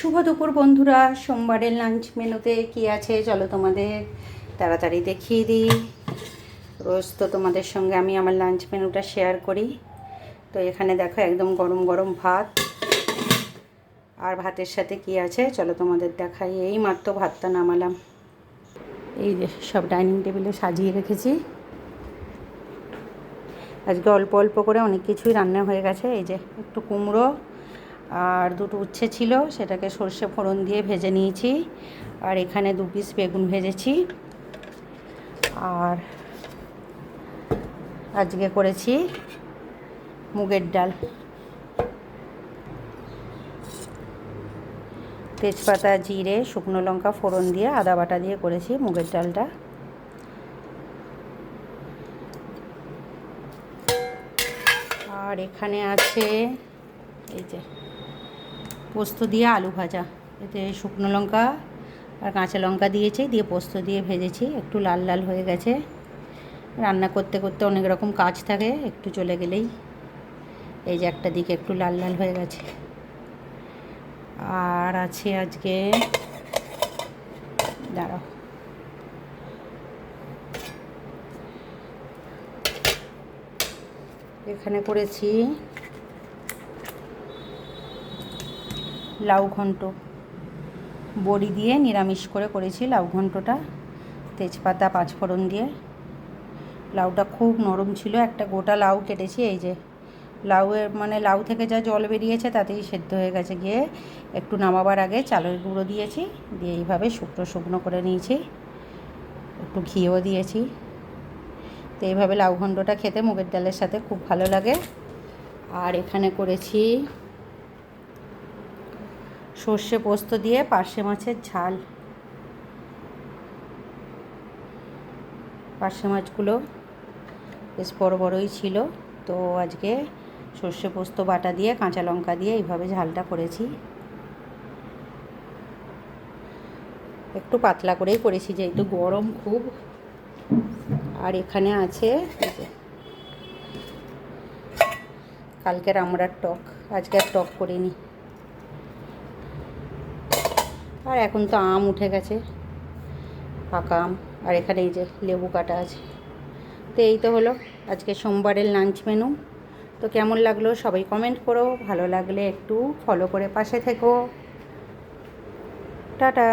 শুভ দুপুর বন্ধুরা। সোমবারের লাঞ্চ মেনুতে কি আছে চলো তোমাদের তাড়াতাড়ি দেখিয়ে দিই। রোজ তো তোমাদের সঙ্গে আমি আমার লাঞ্চ মেনুটা শেয়ার করি। তো এখানে দেখো একদম গরম গরম ভাত, আর ভাতের সাথে কি আছে চলো তোমাদের দেখাই। এই মাত্র ভাতটা নামালাম, এই যে সব ডাইনিং টেবিলে সাজিয়ে রেখেছি। আজকে অল্প অল্প করে অনেক কিছুই রান্না হয়ে গেছে। এই যে একটু কুমড়ো আর দুটো উচ্ছে ছিল, সেটাকে সর্ষে ফোড়ন দিয়ে ভেজে নিয়েছি। আর এখানে 2 পিস বেগুন ভেজেছি। আর আজকে করেছি মুগের ডাল, তেজপাতা জিরে শুকনো লঙ্কা ফোড়ন দিয়ে আদা বাটা দিয়ে করেছি মুগের ডালটা। আর এখানে আছে এই যে পোস্ত দিয়ে আলু ভাজা, এতে শুকনো লঙ্কা আর কাঁচা লঙ্কা দিয়েছি, দিয়ে পোস্ত দিয়ে ভেজেছি। একটু লাল লাল হয়ে গেছে। রান্না করতে করতে অনেক রকম কাজ থাকে, একটু চলে গেলেই এই যে একটা দিকে একটু লাল লাল হয়ে গেছে। আর আছে আজকে দাঁড়াও, এখানে করেছি লাউ ঘন্ট, বড়ি দিয়ে নিরামিষ করে করেছি লাউ ঘন্টটা, তেজপাতা পাঁচফোড়ন দিয়ে। লাউটা খুব নরম ছিল, একটা গোটা লাউ কেটেছি। এই যে লাউয়ের মানে লাউ থেকে যা জল বেরিয়েছে তাতেই সেদ্ধ হয়ে গেছে। গিয়ে একটু নামাবার আগে চালের গুঁড়ো দিয়েছি, দিয়ে এইভাবে শুকনো শুকনো করে নিয়েছি, একটু ঘিও দিয়েছি। তো এইভাবে লাউ ঘন্টটা খেতে মুগের ডালের সাথে খুব ভালো লাগে। আর এখানে করেছি সর্ষে পোস্ত দিয়ে পার্শে মাছের ঝাল। পার্শে মাছগুলো বেশ বড় বড়ই ছিল, তো আজকে সর্ষে পোস্ত বাটা দিয়ে কাঁচা লঙ্কা দিয়ে এইভাবে ঝালটা করেছি। একটু পাতলা করেই করেছি যেহেতু গরম খুব। আর এখানে আছে কালকের আমড়ার টক, আজকে আর টক করিনি। আর এখন তো আম উঠে গেছে, পাকা আম। আর এখানে এই যে লেবু কাটা আছে। তো এই তো হলো আজকে সোমবারের লাঞ্চ মেনু। তো কেমন লাগলো সবাই কমেন্ট করো, ভালো লাগলে একটু ফলো করে পাশে থেকো। টাটা।